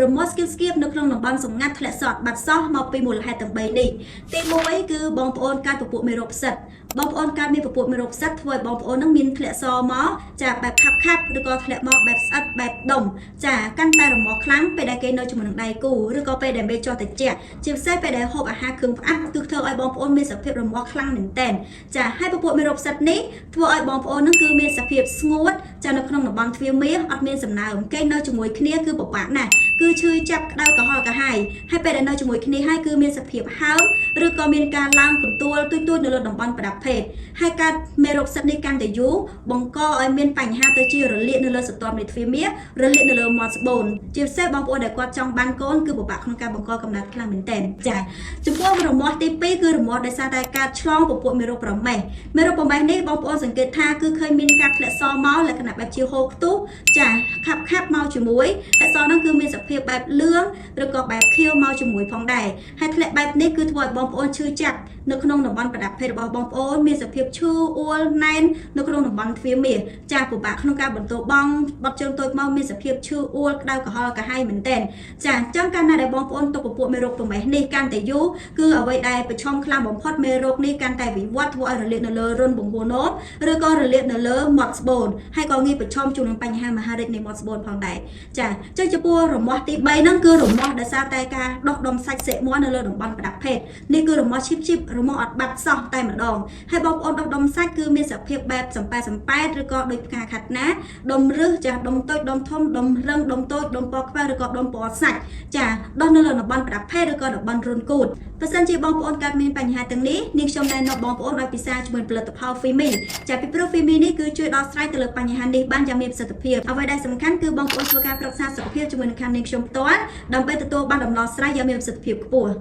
រមាស់ស្គីបនៅក្នុងតំបន់សម្ងាត់ធ្លាក់សតបាត់សោះមកពីមូលហេតុទាំង3នេះទី1គឺបងប្អូនកើតពពួកមេរោគផ្សិតបងប្អូនកើតមានពពួកមេរោគផ្សិតធ្វើឲ្យបងប្អូននឹងមានធ្លាក់សមកចាបែបខាប់ឬក៏ធ្លាក់មកបែបស្អិតបែបដុំចាកាន់តែរមាស់ខ្លាំងពេលដែលគេនៅជាមួយនឹងដៃគូឬក៏ពេលដែលមេចោះតិចជាពិសេសពេលដែលហូបអាហារគ្រឿងផ្អាប់គឺធ្វើឲ្យបងប្អូនមានសភាពរមាស់ខ្លាំងមែនទែនចាហើយពពួកមេរោគផ្សិតនេះធ្វើឲ្យបងប្អូននឹងគឺមានសភាពស្ងួតចានៅក្នុងតំបន់ទ្វារមាសអត់មានសំណើមគេនៅជាមួយគ្នាគឺពិបាកណាស់គឺឈឺចាប់ក្តៅក្រហល់កាហាយហើយពេលដែលនៅជាមួយគ្នាហើយគឺមានសភាពហើមឬក៏មានការឡើងកន្ទួលទួយនៅលើតំបន់ប្រដាប់ភេទហើយការមេរោគផ្សិតនេះកាន់តែយូរបង្កឲ្យមានបញ្ហាទៅជារលាកនៅលើស្រទាប់នៃទ្វារមាសរលាកនៅលើមាត់ស្បូនជាពិសេសបងប្អូនដែលគាត់ចង់បានកូនគឺពិបាកក្នុងការបង្កកំណើតខ្លាំងមែនទែនចាចំពោះរមាស់ទី2គឺរមាស់ដោយសារតែការឆ្លងពពួកមេរោគប្រមេះមេរោគប្រមេះនេះបងប្អូនសង្កេតថាគឺឃើញមានការធ្លាក់សមកលក្ខណៈបែបជាហូរខ្ទុះចាខាប់មកជាមួយតែសហ្នឹងគឺមានសភាពបែបលឿងឬក៏បែបខៀវមកជាមួយផងដែរហើយធ្លាក់បែបនេះគឺធ្វើឲ្យបងប្អូនឈឺចាប់នៅក្នុងតំបន់ប្រដាប់ភេទរបស់បងប្អូនមានសភាពឈឺអួលណែននៅក្នុងតំបន់ទ្វារមាសចាពិបាកក្នុងការបន្តបងបត់ជើងតូចមកមានសភាពឈឺអួលក្តៅក្រហល់កាហាយមែនទែនចាអញ្ចឹងកាលណាដែលបងប្អូនទុកពពួកមេរោគប្រមេះនេះកាន់តែយូរគឺអ្វីដែលប្រឈមខ្លាំងបំផុតមេរោគនេះកាន់តែវិវត្តធ្វើឲ្យរលាកនៅលើរុនបង្ហូរនោមឬក៏រលាកនៅលើមាត់ស្បូនហើយក៏ងាយប្រឈមជួបនឹងបញ្ហាមហារីកនៃមាត់ស្បូនផងដែរចាអញ្ចឹងចំពោះរមាស់ទី3ហ្នឹងគឺរមាស់ដោយសារតែការដុសដុំសាច់សេកមាន់នៅលើតំបន់ប្រដាប់ភេទនេះគឺរមាស់ឈីបរមាស់អត់បាត់សោះតែម្ដងហើយបងប្អូនដុសដុំសាច់គឺមានសភាពបែបសំប៉ែតឬក៏ដូចផ្កាខាត់ណាដុំរឹសចាដុំតូចដុំធំដុំរឹងដុំតូចដុំពណ៌ខ្វះឬក៏ដុំពណ៌សាច់ចាដុសនៅលើតំបន់ប្រដាប់ភេទឬក៏តំបន់រុនគូតបើសិនជាបងប្អូនកើតមានបញ្ហាទាំងនេះនាងខ្ញុំណែនាំបងប្អូនឲ្យពិសាជាមួយផលិតផល Fimi ចាពីព្រោះ Fimi នេះគឺជួយដោះស្រាយទៅលើបញ្ហានេះបានយ៉ាងមានប្រសិទ្ធភាពអ្វីដែលសំខាន់គឺបងប្អូនធ្វើការប្រឹក្សាសុខភាពជាមួយនឹងខាងនាងខ្ញុំផ្ទាល់ដើម្បីទទួលបានដំណោះស្រាយយ៉ាងមានប្រសិទ្ធភាពខ្ពស់